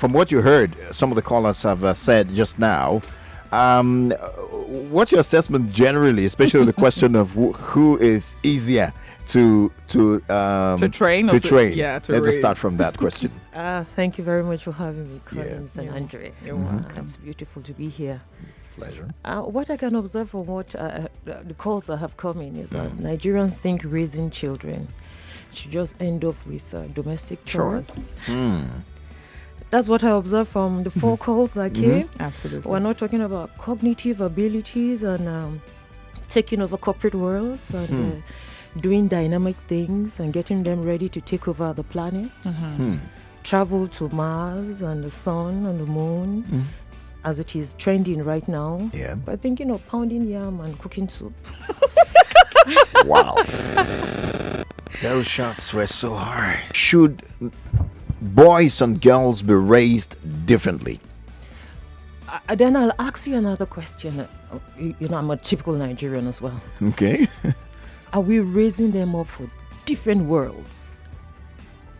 from what you heard, some of the callers have said just now. What's your assessment generally, especially the question of who is easier to train? Let's raise. just start from that question. Thank you very much for having me, Collins and You're Andre. welcome. It's beautiful to be here. Pleasure. What I can observe from what the calls that have come in is that Nigerians think raising children should just end up with domestic chores. That's what I observed from the 4 calls that came. Absolutely. We're not talking about cognitive abilities and taking over corporate worlds and doing dynamic things and getting them ready to take over the planet. Travel to Mars and the sun and the moon, as it is trending right now. Yeah. But thinking of pounding yam and cooking soup. Wow. Those shots were so hard. Should boys and girls be raised differently? Then I'll ask you another question. I'm a typical Nigerian as well. Okay. Are we raising them up for different worlds?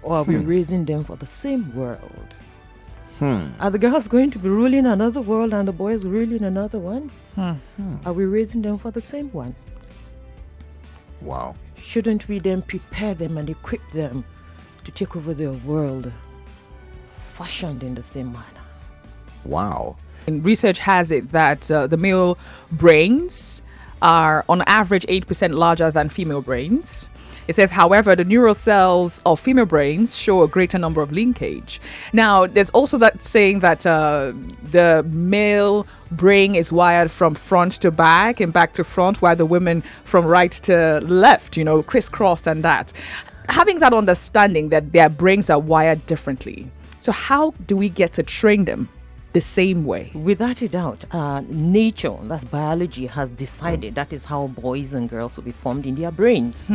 Or are we raising them for the same world? Are the girls going to be ruling another world and the boys ruling another one? Are we raising them for the same one? Wow. Shouldn't we then prepare them and equip them to take over their world fashioned in the same manner? Wow. And research has it that the male brains are on average 8% larger than female brains. It says, however, the neural cells of female brains show a greater number of linkage. Now, there's also that saying that the male brain is wired from front to back and back to front, while the women from right to left, crisscrossed and that. Having that understanding that their brains are wired differently. So how do we get to train them the same way? Without a doubt, nature, that's biology, has decided that is how boys and girls will be formed in their brains.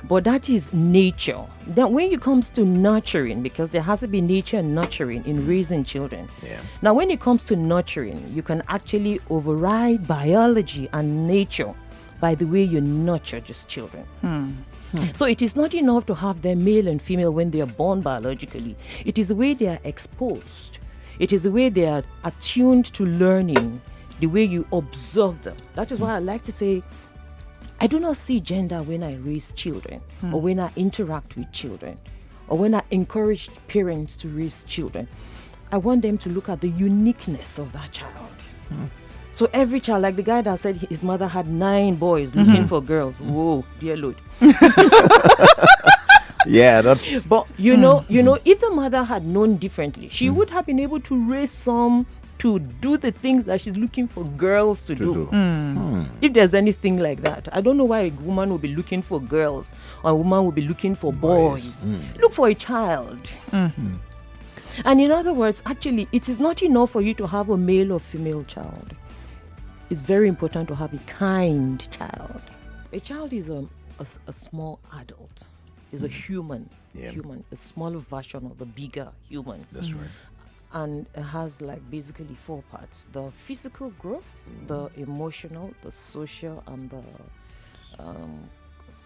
But that is nature. Then when it comes to nurturing, because there has to be nature and nurturing in raising children. Now when it comes to nurturing, you can actually override biology and nature by the way you nurture just children. So it is not enough to have them male and female when they are born biologically. It is the way they are exposed. It is the way they are attuned to learning, the way you observe them. That is why I like to say, I do not see gender when I raise children, or when I interact with children, or when I encourage parents to raise children. I want them to look at the uniqueness of that child. So every child, like the guy that said his mother had 9 boys looking for girls. Whoa, dear Lord. Yeah, that's. But you know, if the mother had known differently, she would have been able to raise some to do the things that she's looking for girls to do. If there's anything like that, I don't know why a woman will be looking for girls or a woman will be looking for boys. Look for a child. And in other words, actually, it is not enough for you to have a male or female child. It's very important to have a kind child. A child is a small adult. Is a human, a smaller version of the bigger human. That's right. And it has like basically 4 parts: the physical growth, the emotional, the social, and the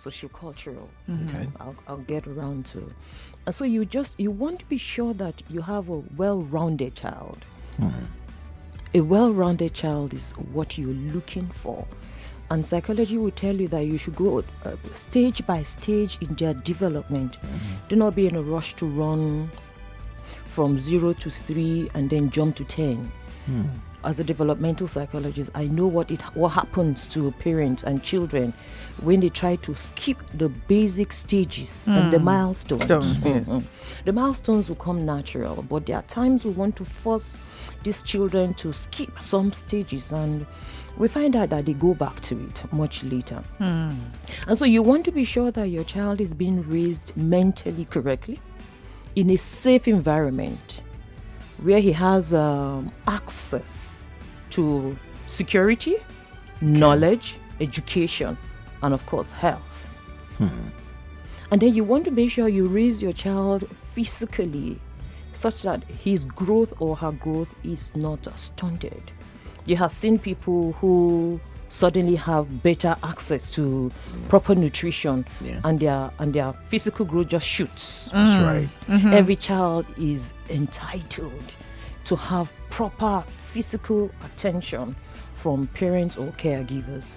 socio-cultural. Okay. I'll get around to. And so you want to be sure that you have a well-rounded child. A well-rounded child is what you're looking for. And psychology will tell you that you should go stage by stage in their development. Do not be in a rush to run from 0 to 3 and then jump to 10. As a developmental psychologist, I know what happens to parents and children when they try to skip the basic stages and the milestones. The milestones will come natural, but there are times we want to force these children to skip some stages, and we find out that they go back to it much later. And so you want to be sure that your child is being raised mentally correctly in a safe environment where he has access to security, knowledge, education, and of course health. And then you want to make sure you raise your child physically such that his growth or her growth is not stunted. You have seen people who suddenly have better access to proper nutrition, Yeah. and their physical growth just shoots. That's right. Every child is entitled to have proper physical attention from parents or caregivers.